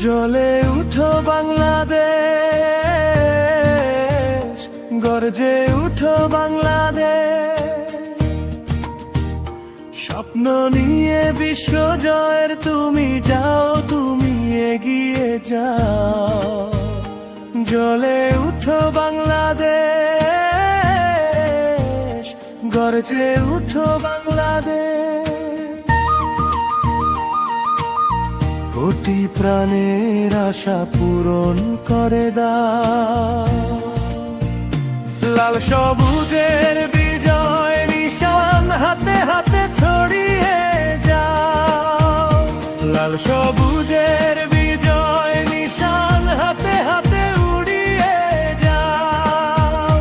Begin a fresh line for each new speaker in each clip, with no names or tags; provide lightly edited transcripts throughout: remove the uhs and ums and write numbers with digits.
জ্বলে উঠো বাংলাদেশ, গর্জে উঠো বাংলাদেশ। স্বপ্ন নিয়ে বিশ্ব জয়ের তুমি যাও, তুমি এগিয়ে যাও। জ্বলে উঠো বাংলাদেশ, গর্জে উঠো বাংলাদেশ। কোটি প্রাণের আশা পূরণ করে দাও। লাল সবুজের বিজয় নিশান হাতে হাতে ছড়িয়ে যাও। লাল সবুজের বিজয় নিশান হাতে হাতে উড়িয়ে যাও।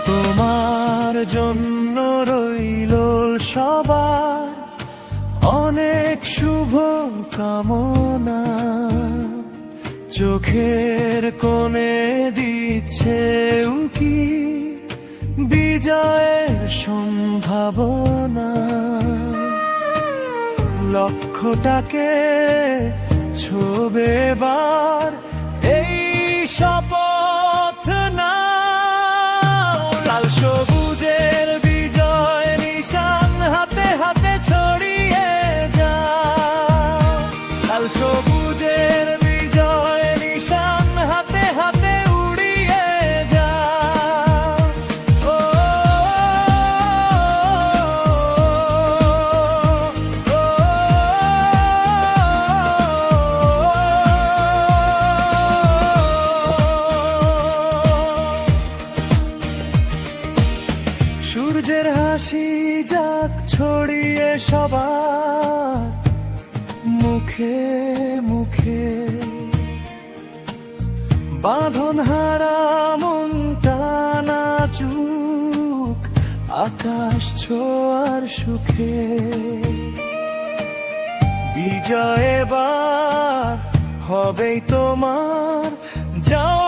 তোমার জন্য রইল সবার অনেক শুভ কামনা। চোখের কোণে দিচ্ছে উঁকি বিজয়ের সম্ভাবনা। লক্ষ্যটাকে ছোবে এবার এই শপথ না। লাল সবুজের বিজয় নিশান হাতে হাতে ছড়িয়ে যাও। লাল সবুজের বিজয় নিশান হাতে হাতে উড়িয়ে যাও। ও, ও, ও, সূর্যের হাসি যাক ছড়িয়ে সবার মুখে মুখে। বাঁধন হারা মনটা নাচুক আকাশ ছোঁয়ার সুখে। বিজয় এবার হবেই তোমার, যাও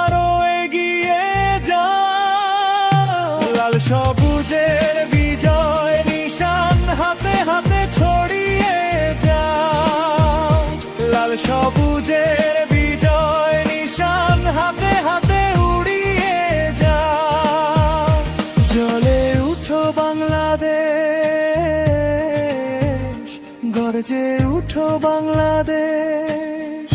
আরো এগিয়ে যাও। লাল সবুজের বিজয় নিশান হাতে হাতে ছড়িয়ে যাও। লাল সবুজের বিজয় নিশান হাতে হাতে উড়িয়ে যাও। জ্বলে উঠো বাংলাদেশ, গর্জে উঠো বাংলাদেশ।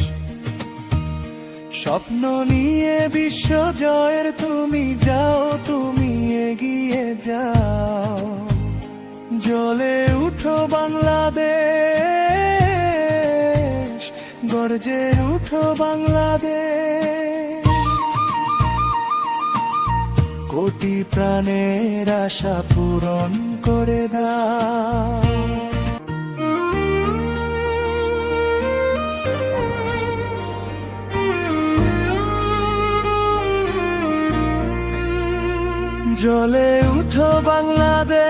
স্বপ্ন নিয়ে বিশ্ব জয়ের তুমি যাও, তুমি এগিয়ে যাও। জ্বলে উঠো বাংলাদেশ, গর্জে উঠো বাংলাদেশ। কোটি প্রাণের আশা পূরণ করে দাও। জ্বলে উঠো বাংলাদেশ,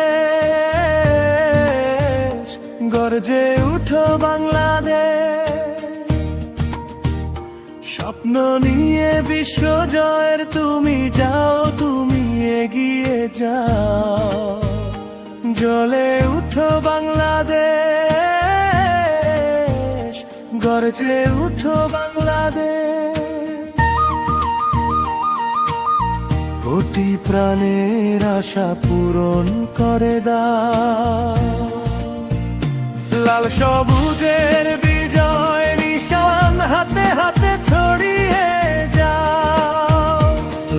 গর্জে উঠো বাংলাদেশ। স্বপ্ন নিয়ে বিশ্ব জয়ের তুমি যাও, তুমি এগিয়ে যাও। জ্বলে উঠো বাংলাদেশ, গর্জে উঠো বাংলাদেশ। কোটি প্রাণের আশা পূরণ করে দাও। লাল সবুজের বিজয় নিশান হাতে হাতে ছড়িয়ে যাও।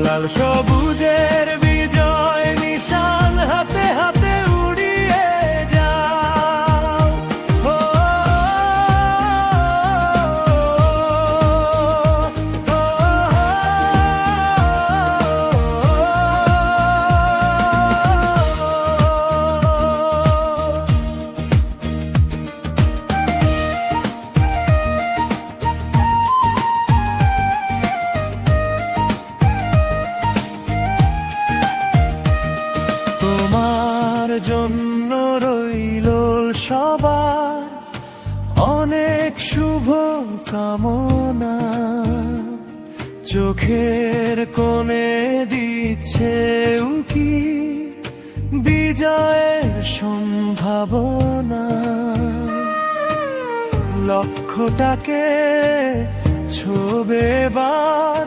লাল সবুজের বিজয় নিশান হাতে হাতে উড়িয়ে যাও। ও, ও, ও, ও, ও। অনেক শুভ কামনা চোখের কোণে দিচ্ছে উকি বিজয়ের সম্ভাবনা। লক্ষ্যটাকে ছোবে বার